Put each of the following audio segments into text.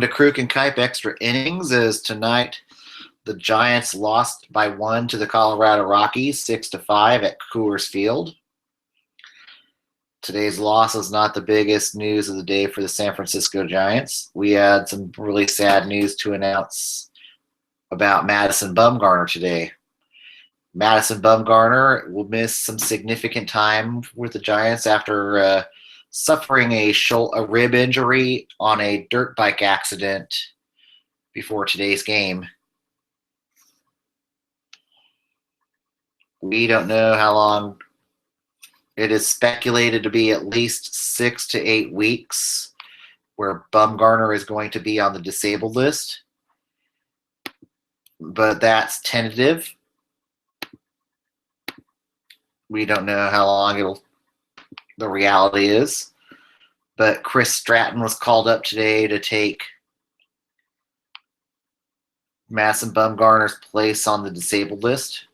To kruk and kuip extra innings is tonight. The Giants lost by 1 to the Colorado Rockies, 6-5 at Coors Field. Today's loss is not the biggest news of the day for the San Francisco Giants. We had some really sad news to announce about Madison Bumgarner today. Madison Bumgarner will miss some significant time with the Giants after suffering a rib injury on a dirt bike accident before today's game. We don't know how long. It is speculated to be at least 6 to 8 weeks where Bumgarner is going to be on the disabled list. But that's tentative. We don't know how long the reality is. But Chris Stratton was called up today to take Madison Bumgarner's place on the disabled list.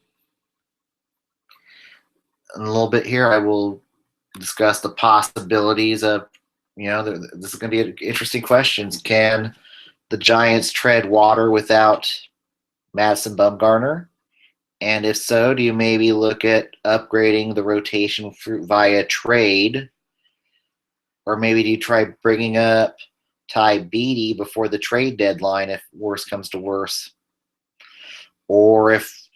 In a little bit here, I will discuss the possibilities of, this is going to be interesting questions. Can the Giants tread water without Madison Bumgarner? And if so, do you maybe look at upgrading the rotation via trade? Or maybe do you try bringing up Ty Beatty before the trade deadline if worse comes to worse? Or if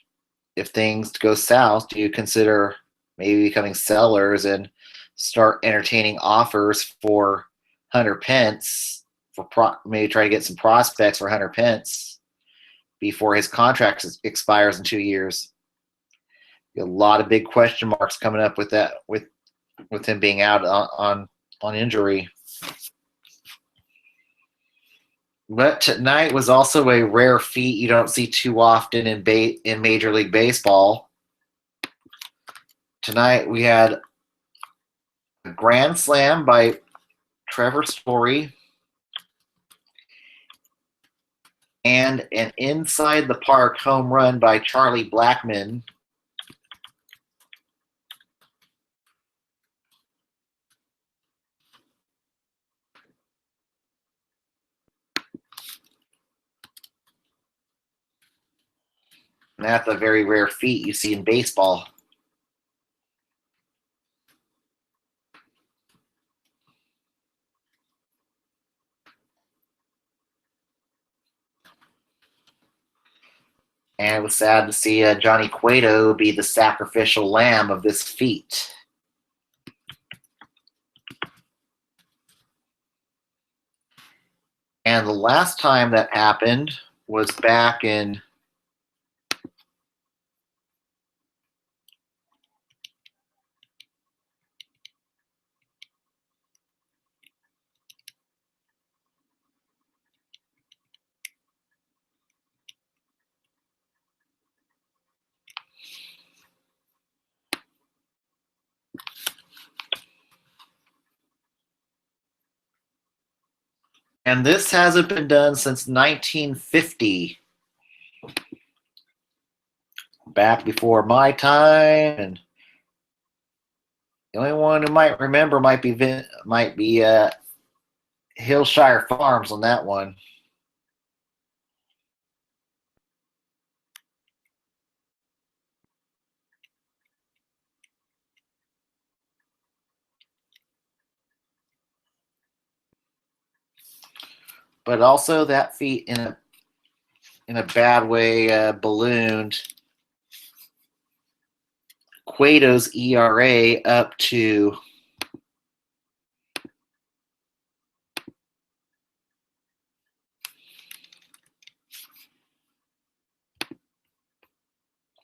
things go south, do you consider maybe becoming sellers and start entertaining offers for Hunter Pence, maybe try to get some prospects for Hunter Pence before his contract expires in 2 years? A lot of big question marks coming up with that, with him being out on injury. But tonight was also a rare feat you don't see too often in Major League Baseball. Tonight we had a grand slam by Trevor Story and an inside the park home run by Charlie Blackmon. And that's a very rare feat you see in baseball. And it was sad to see Johnny Cueto be the sacrificial lamb of this feat. And the last time that happened was back in and this hasn't been done since 1950. Back before my time, and the only one who might remember might be Hillshire Farms on that one. But also that feat in a bad way ballooned Cueto's ERA up to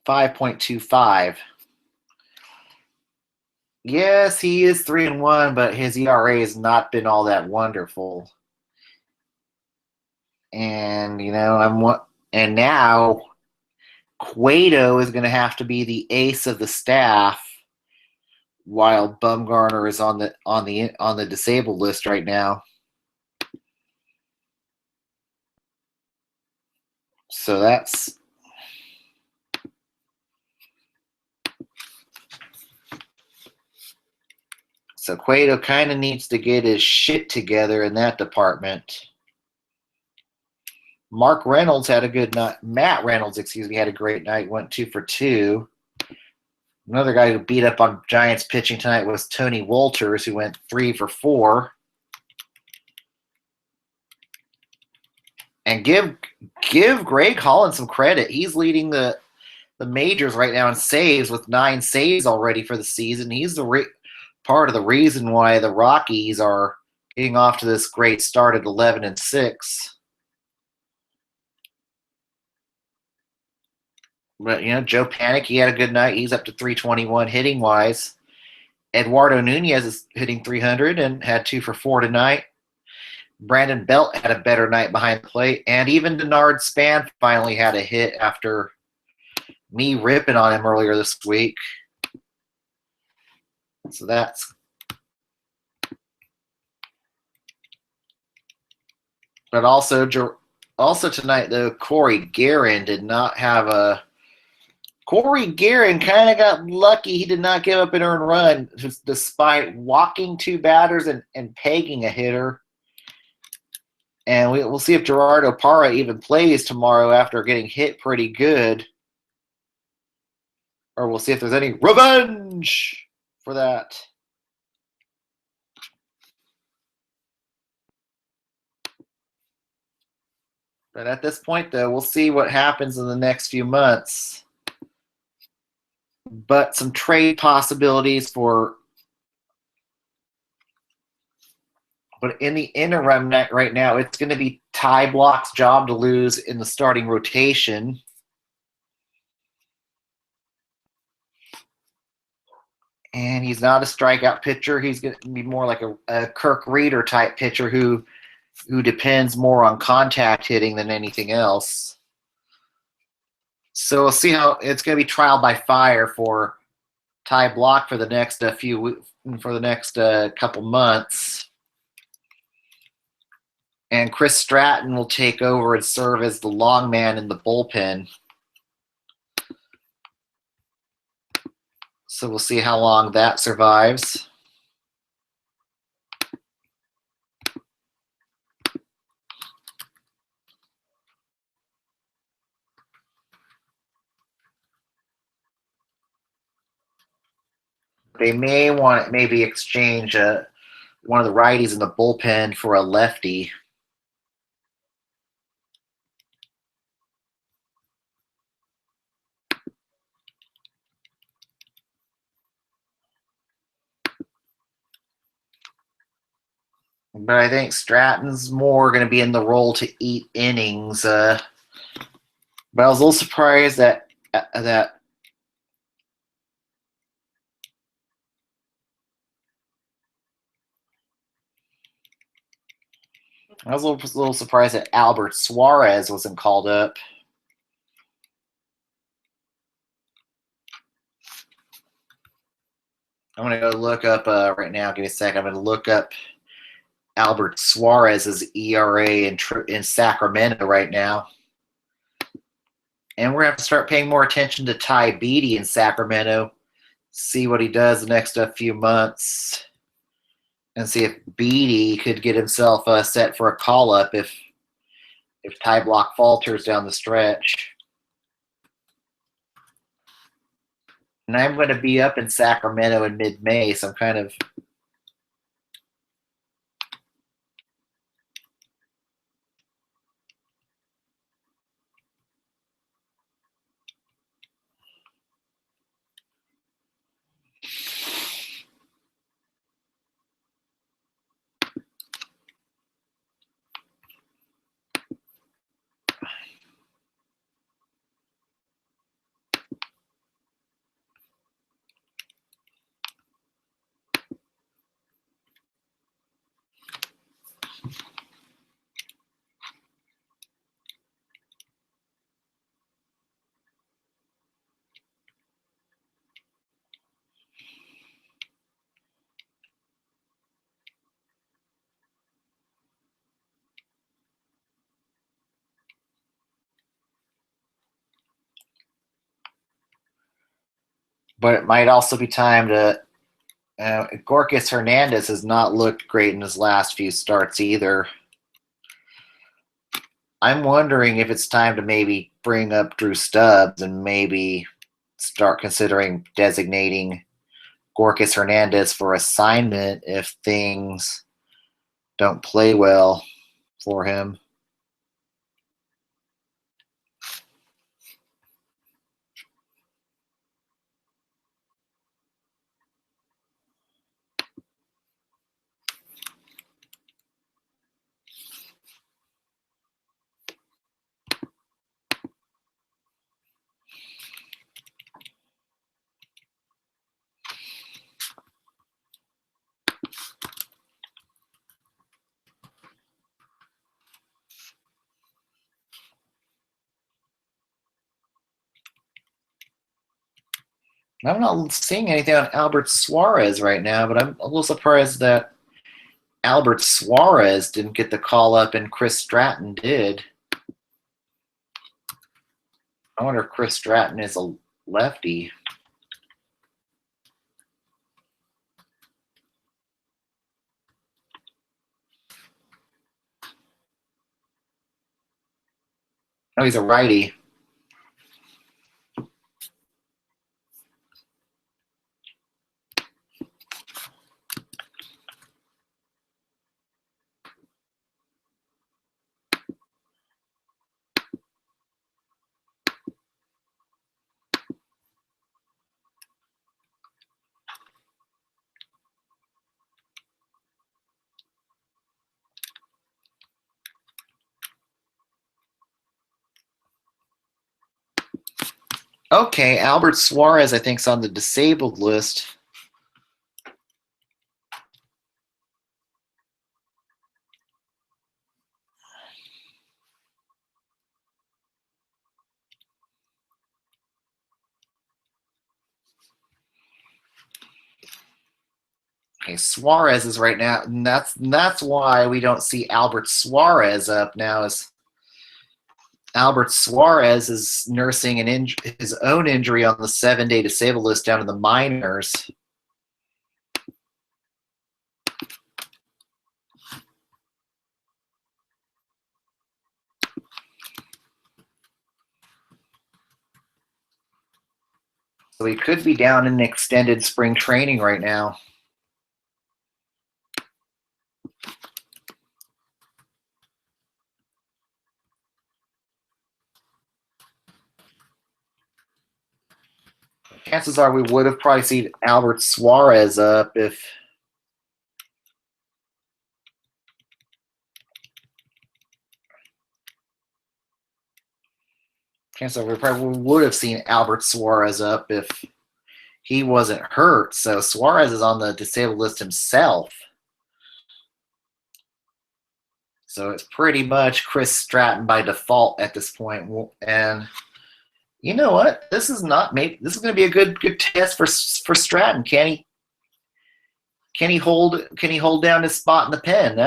5.25. Yes, he is 3-1, but his ERA has not been all that wonderful. And and now Cueto is going to have to be the ace of the staff, while Bumgarner is on the disabled list right now. So that's So Cueto kind of needs to get his shit together in that department. Mark Reynolds had a good night. Matt Reynolds, excuse me, had a great night. Went 2 for 2. Another guy who beat up on Giants pitching tonight was Tony Wolters, who went 3 for 4. And give Greg Holland some credit. He's leading the majors right now in saves with 9 saves already for the season. He's the part of the reason why the Rockies are getting off to this great start at 11-6. But Joe Panic, he had a good night. He's up to 321 hitting wise. Eduardo Nunez is hitting 300 and had 2 for 4 tonight. Brandon Belt had a better night behind the plate, and even Denard Span finally had a hit after me ripping on him earlier this week. So that's. But also tonight, though, Corey Guerin did not have a. Corey Guerin kind of got lucky. He did not give up an earned run despite walking 2 batters and pegging a hitter. And we'll see if Gerardo Parra even plays tomorrow after getting hit pretty good. Or we'll see if there's any revenge for that. But at this point, though, we'll see what happens in the next few months. But some trade possibilities for. But in the interim right now, it's going to be Ty Block's job to lose in the starting rotation. And he's not a strikeout pitcher. He's going to be more like a Kirk Reeder type pitcher who depends more on contact hitting than anything else. So we'll see how it's going to be trial by fire for Ty Block for the next couple months. And Chris Stratton will take over and serve as the long man in the bullpen. So we'll see how long that survives. They may want to maybe exchange one of the righties in the bullpen for a lefty. But I think Stratton's more going to be in the role to eat innings. But I was a little surprised that I was a little surprised that Albert Suarez wasn't called up. I'm going to go look up right now. Give me a second. I'm going to look up Albert Suarez's ERA in Sacramento right now. And we're going to have to start paying more attention to Ty Beatty in Sacramento. See what he does the next few months. And see if Beatty could get himself set for a call-up if Ty Block falters down the stretch. And I'm going to be up in Sacramento in mid-May, so I'm kind of but it might also be time to Gorkis Hernandez has not looked great in his last few starts either. I'm wondering if it's time to maybe bring up Drew Stubbs and maybe start considering designating Gorkas Hernandez for assignment if things don't play well for him. I'm not seeing anything on Albert Suarez right now, but I'm a little surprised that Albert Suarez didn't get the call up and Chris Stratton did. I wonder if Chris Stratton is a lefty. Oh, he's a righty. Okay, Albert Suarez, I think, is on the disabled list. Okay, Suarez is right now, and that's why we don't see Albert Suarez up now. Is Albert Suarez is nursing his own injury on the 7-day disabled list down in the minors. So he could be down in extended spring training right now. Chances are we would have probably seen Albert Suarez up if chances are we probably would have seen Albert Suarez up if he wasn't hurt. So Suarez is on the disabled list himself. So it's pretty much Chris Stratton by default at this point. And you know what? This is going to be a good test for Stratton. Can he hold down his spot in the pen?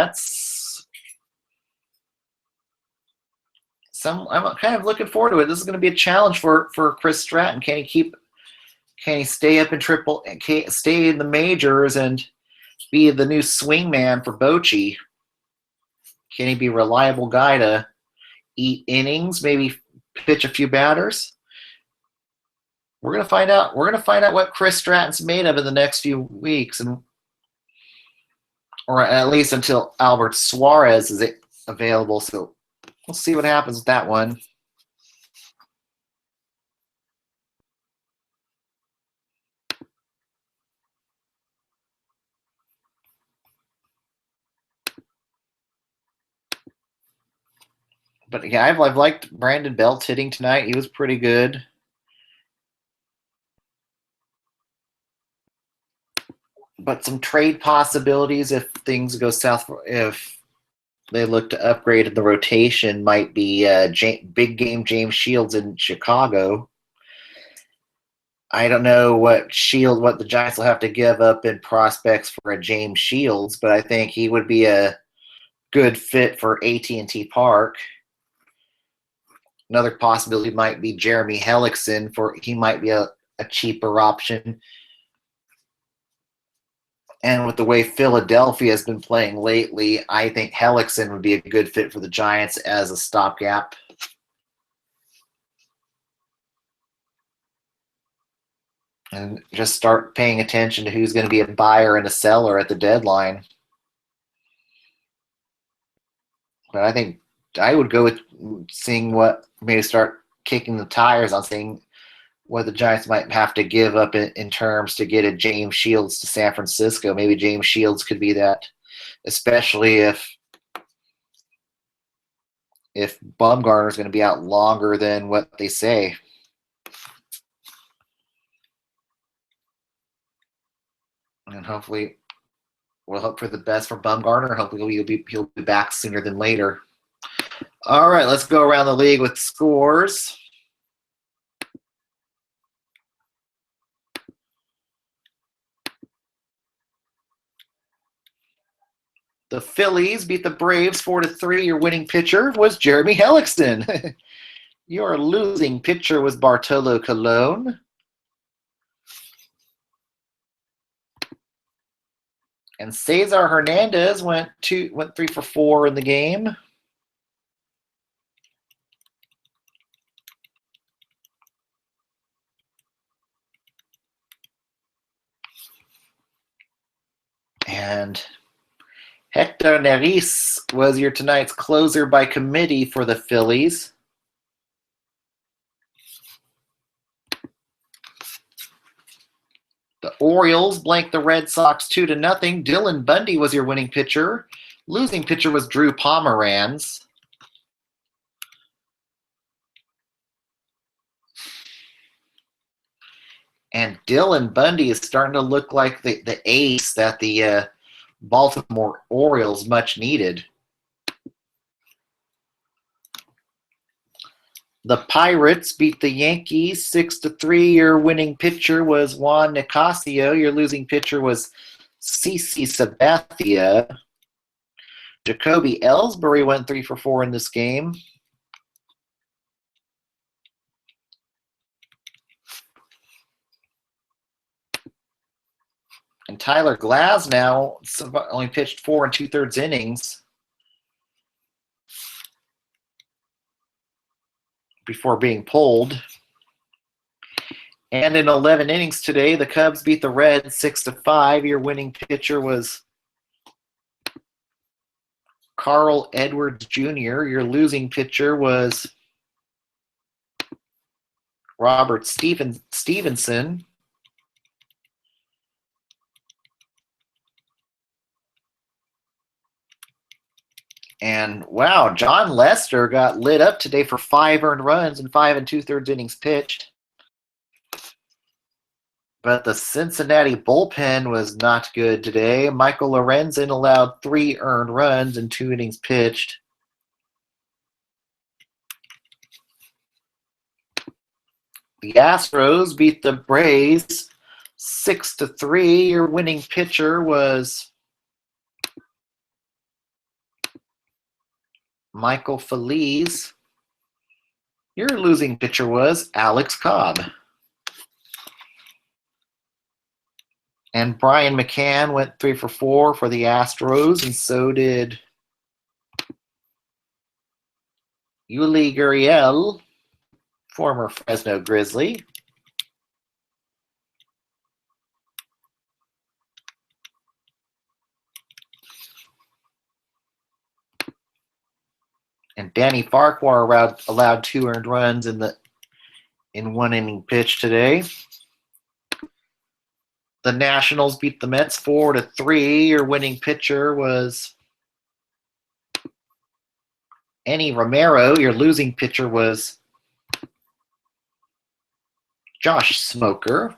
I'm kind of looking forward to it. This is going to be a challenge for Chris Stratton. Can he stay up in stay in the majors and be the new swingman for Bochy? Can he be a reliable guy to eat innings, maybe pitch a few batters? We're gonna find out. We're gonna find out what Chris Stratton's made of in the next few weeks, or at least until Albert Suarez is available. So we'll see what happens with that one. But yeah, I've liked Brandon Belt hitting tonight. He was pretty good. But some trade possibilities if things go south, if they look to upgrade the rotation, might be big game James Shields in Chicago. I don't know what the Giants will have to give up in prospects for a James Shields, but I think he would be a good fit for AT&T Park. Another possibility might be Jeremy Hellickson. He might be a cheaper option. And with the way Philadelphia has been playing lately, I think Hellickson would be a good fit for the Giants as a stopgap. And just start paying attention to who's going to be a buyer and a seller at the deadline. But I think I would go with seeing what, maybe start kicking the tires on seeing what the Giants might have to give up in terms to get a James Shields to San Francisco. Maybe James Shields could be that, especially if Bumgarner is going to be out longer than what they say. And hopefully, we'll hope for the best for Bumgarner. Hopefully, he'll be back sooner than later. All right, let's go around the league with scores. The Phillies beat the Braves 4-3. Your winning pitcher was Jeremy Hellickson. Your losing pitcher was Bartolo Colon. And Cesar Hernandez went 3 for 4 in the game. And Hector Neris was your tonight's closer by committee for the Phillies. The Orioles blanked the Red Sox 2-0. Dylan Bundy was your winning pitcher. Losing pitcher was Drew Pomeranz. And Dylan Bundy is starting to look like the ace that the Baltimore Orioles much needed. The Pirates beat the Yankees 6-3. Your winning pitcher was Juan Nicasio. Your losing pitcher was CC Sabathia. Jacoby Ellsbury went 3 for 4 in this game. And Tyler Glasnow only pitched 4 2/3 innings before being pulled. And in 11 innings today, the Cubs beat the Reds 6-5. Your winning pitcher was Carl Edwards Jr. Your losing pitcher was Robert Stevenson. And wow, John Lester got lit up today for 5 earned runs and 5 2/3 innings pitched. But the Cincinnati bullpen was not good today. Michael Lorenzen allowed 3 earned runs and 2 innings pitched. The Astros beat the Braves 6-3. Your winning pitcher was Michael Feliz. Your losing pitcher was Alex Cobb. And Brian McCann went 3 for 4 for the Astros, and so did Yuli Gurriel, former Fresno Grizzly. And Danny Farquhar allowed 2 earned runs in 1 inning pitch today. The Nationals beat the Mets 4-3. Your winning pitcher was Enny Romero. Your losing pitcher was Josh Smoker.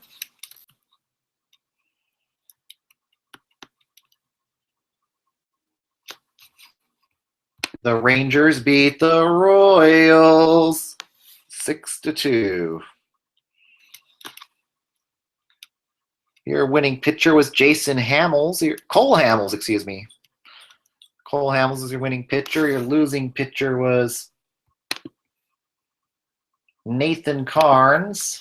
The Rangers beat the Royals 6-2. Your winning pitcher was Jason Hamels. Cole Hamels, excuse me. Cole Hamels is your winning pitcher. Your losing pitcher was Nathan Carnes.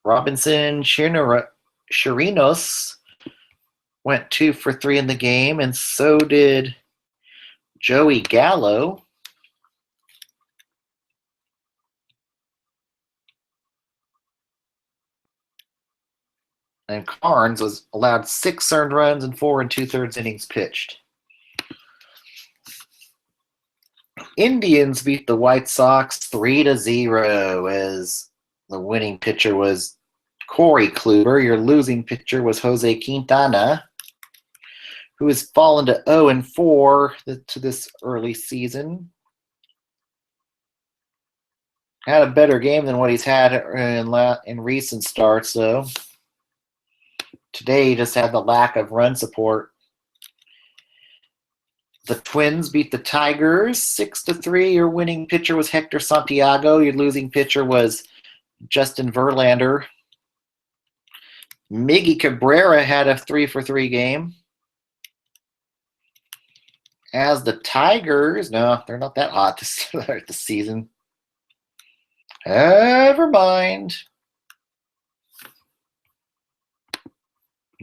Robinson Chirinos went 2 for 3 in the game, and so did Joey Gallo. And Carnes was allowed 6 earned runs and 4 2/3 innings pitched. Indians beat the White Sox 3-0 as the winning pitcher was Corey Kluber. Your losing pitcher was Jose Quintana, who has fallen to 0-4 to this early season. Had a better game than what he's had in recent starts, though. Today, he just had the lack of run support. The Twins beat the Tigers 6-3. Your winning pitcher was Hector Santiago. Your losing pitcher was Justin Verlander. Miggy Cabrera had a 3 for 3 game. As the Tigers, no, they're not that hot to start the season. Never mind.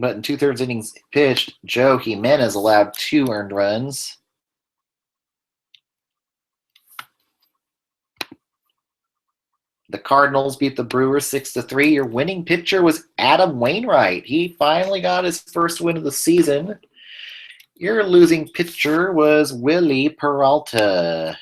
But in 2/3 innings pitched, Joe Jimenez allowed 2 earned runs. The Cardinals beat the Brewers 6-3. Your winning pitcher was Adam Wainwright. He finally got his first win of the season. Your losing pitcher was Willie Peralta.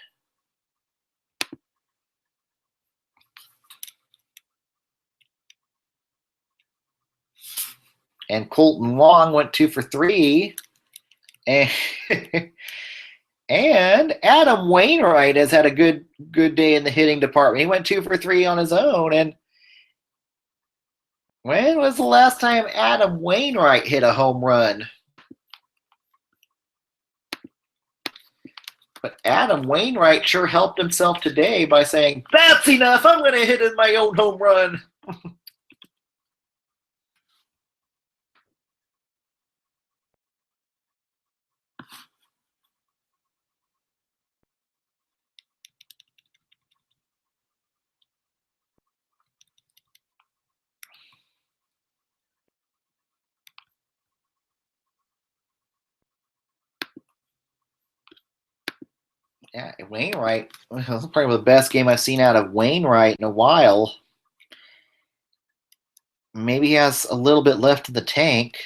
And Colton Wong went 2 for 3. And, and Adam Wainwright has had a good day in the hitting department. He went 2 for 3 on his own. And when was the last time Adam Wainwright hit a home run? But Adam Wainwright sure helped himself today by saying, "That's enough. I'm going to hit in my own home run." Yeah, Wainwright, that's probably the best game I've seen out of Wainwright in a while. Maybe he has a little bit left in the tank.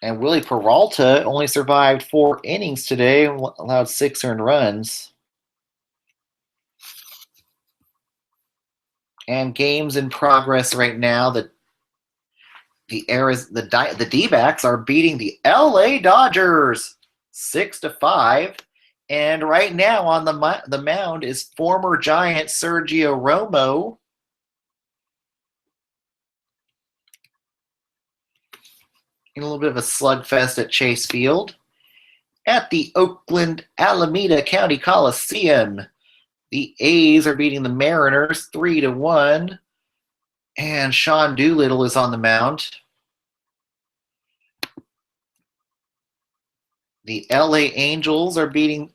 And Willie Peralta only survived 4 innings today, allowed 6 earned runs. And games in progress right now. The D-backs are beating the LA Dodgers 6-5. And right now on the mound is former Giant Sergio Romo. In a little bit of a slugfest at Chase Field. At the Oakland Alameda County Coliseum, the A's are beating the Mariners 3-1. And Sean Doolittle is on the mound. The LA Angels are beating,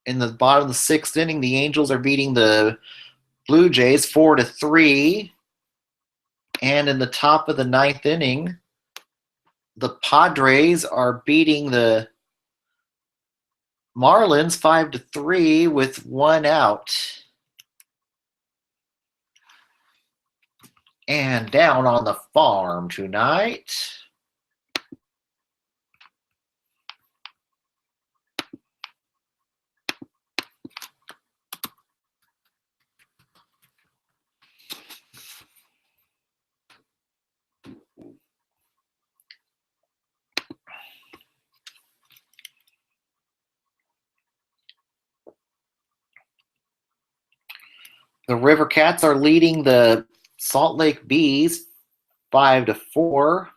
in the bottom of the 6th inning, the Angels are beating the Blue Jays 4-3. And in the top of the 9th inning, the Padres are beating the Marlins 5-3 with 1 out. And down on the farm tonight, the River Cats are leading the Salt Lake Bees 5-4.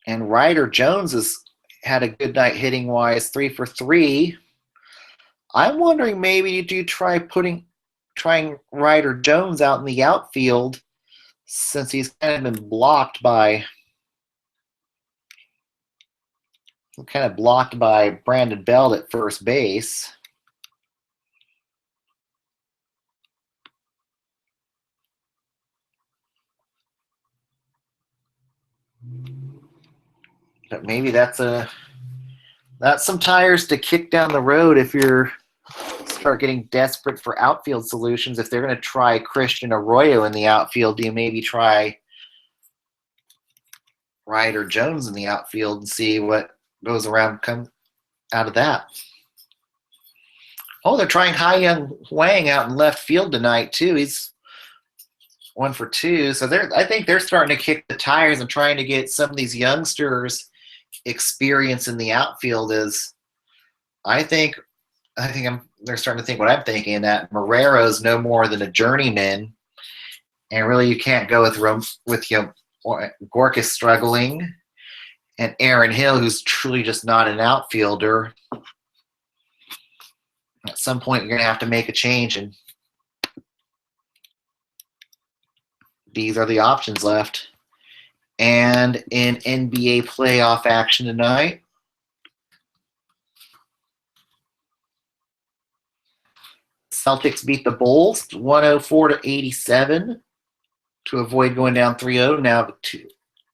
And Ryder Jones has had a good night hitting wise, 3 for 3. I'm wondering maybe do you trying Ryder Jones out in the outfield since he's kind of been blocked by kind of blocked by Brandon Belt at first base. But maybe that's some tires to kick down the road if you're start getting desperate for outfield solutions. If they're going to try Christian Arroyo in the outfield, do you maybe try Ryder Jones in the outfield and see what goes around come out of that? Oh, they're trying Hai-Young Hwang out in left field tonight too. He's 1 for 2. So I think they're starting to kick the tires and trying to get some of these youngsters experience in the outfield. I think they're starting to think what I'm thinking, that Marrero's no more than a journeyman, and really you can't go with Gorka struggling, and Aaron Hill, who's truly just not an outfielder. At some point, you're going to have to make a change, and these are the options left. And in NBA playoff action tonight, Celtics beat the Bulls 104-87 to avoid going down 3-0 now,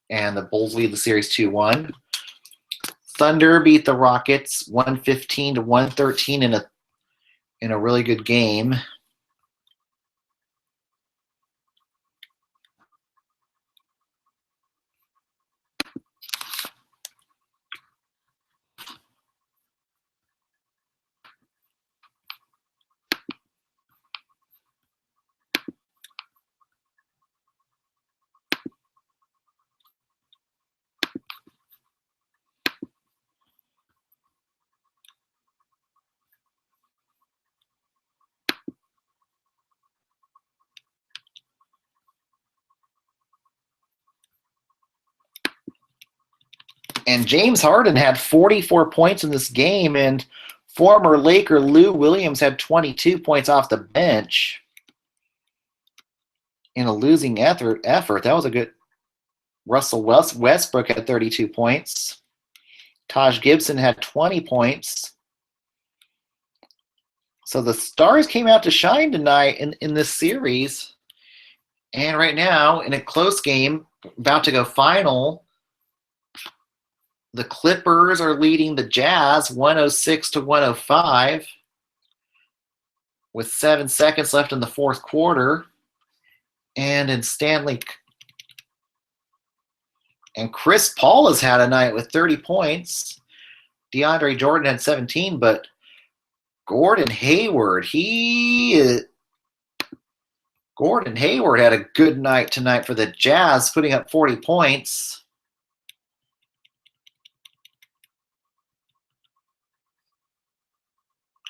and the Bulls lead the series 2-1. Thunder beat the Rockets 115-113 in a really good game. And James Harden had 44 points in this game, and former Laker Lou Williams had 22 points off the bench in a losing effort. That was a good. Russell Westbrook had 32 points. Taj Gibson had 20 points. So the stars came out to shine tonight in this series. And right now, in a close game, about to go final, the Clippers are leading the Jazz 106-105 with 7 seconds left in the fourth quarter. And Chris Paul has had a night with 30 points. DeAndre Jordan had 17, but Gordon Hayward had a good night tonight for the Jazz, putting up 40 points.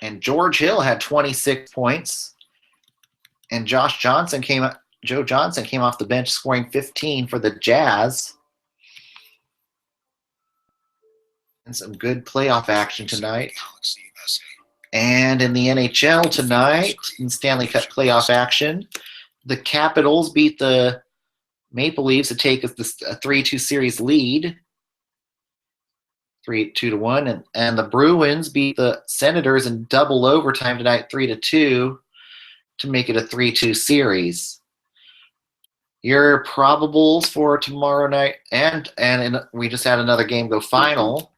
And George Hill had 26 points. And Joe Johnson came off the bench scoring 15 for the Jazz. And some good playoff action tonight. And in the NHL tonight, in Stanley Cup playoff action, the Capitals beat the Maple Leafs to take a 3-2 series lead, 2-1, and the Bruins beat the Senators in double overtime tonight, 3-2, to make it a 3-2 series. Your probables for tomorrow night, and we just had another game go final.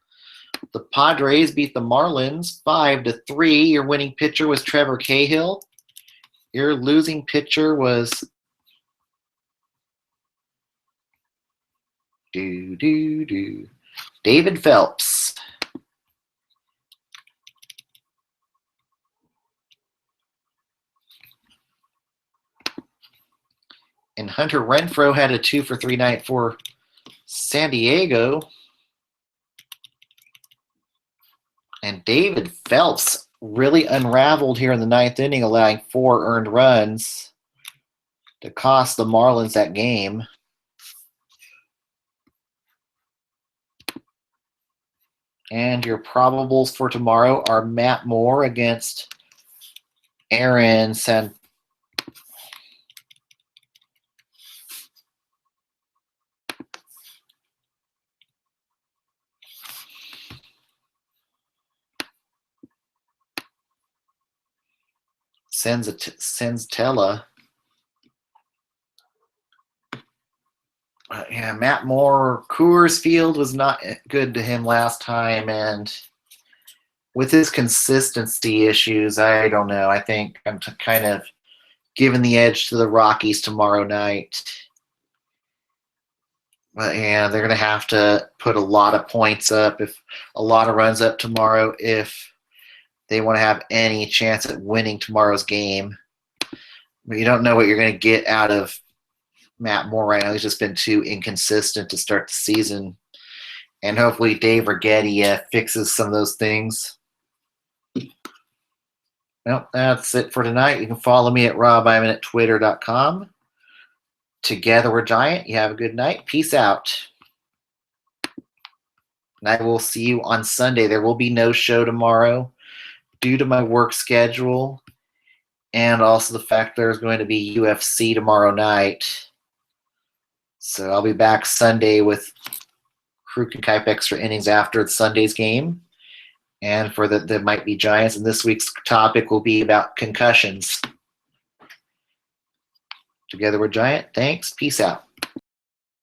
The Padres beat the Marlins 5-3. Your winning pitcher was Trevor Cahill. Your losing pitcher was David Phelps. And Hunter Renfroe had a 2-for-3 night for San Diego. And David Phelps really unraveled here in the ninth inning, allowing 4 earned runs to cost the Marlins that game. And your probables for tomorrow are Matt Moore against Aaron San. Senzatella. Yeah, Matt Moore, Coors Field was not good to him last time, and with his consistency issues, I don't know. I think I'm kind of giving the edge to the Rockies tomorrow night. But yeah, they're going to have to put a lot of points up, if a lot of runs up tomorrow, if they want to have any chance at winning tomorrow's game. But you don't know what you're going to get out of Matt Moore right now. He's just been too inconsistent to start the season. And hopefully Dave Righetti fixes some of those things. Well, that's it for tonight. You can follow me at RobIman at twitter.com. Together we're giant. You have a good night. Peace out. And I will see you on Sunday. There will be no show tomorrow due to my work schedule and also the fact there's going to be UFC tomorrow night. So I'll be back Sunday with kruk and kuip extra innings after Sunday's game. And for the Might Be Giants, and this week's topic will be about concussions. Together we're giant. Thanks. Peace out.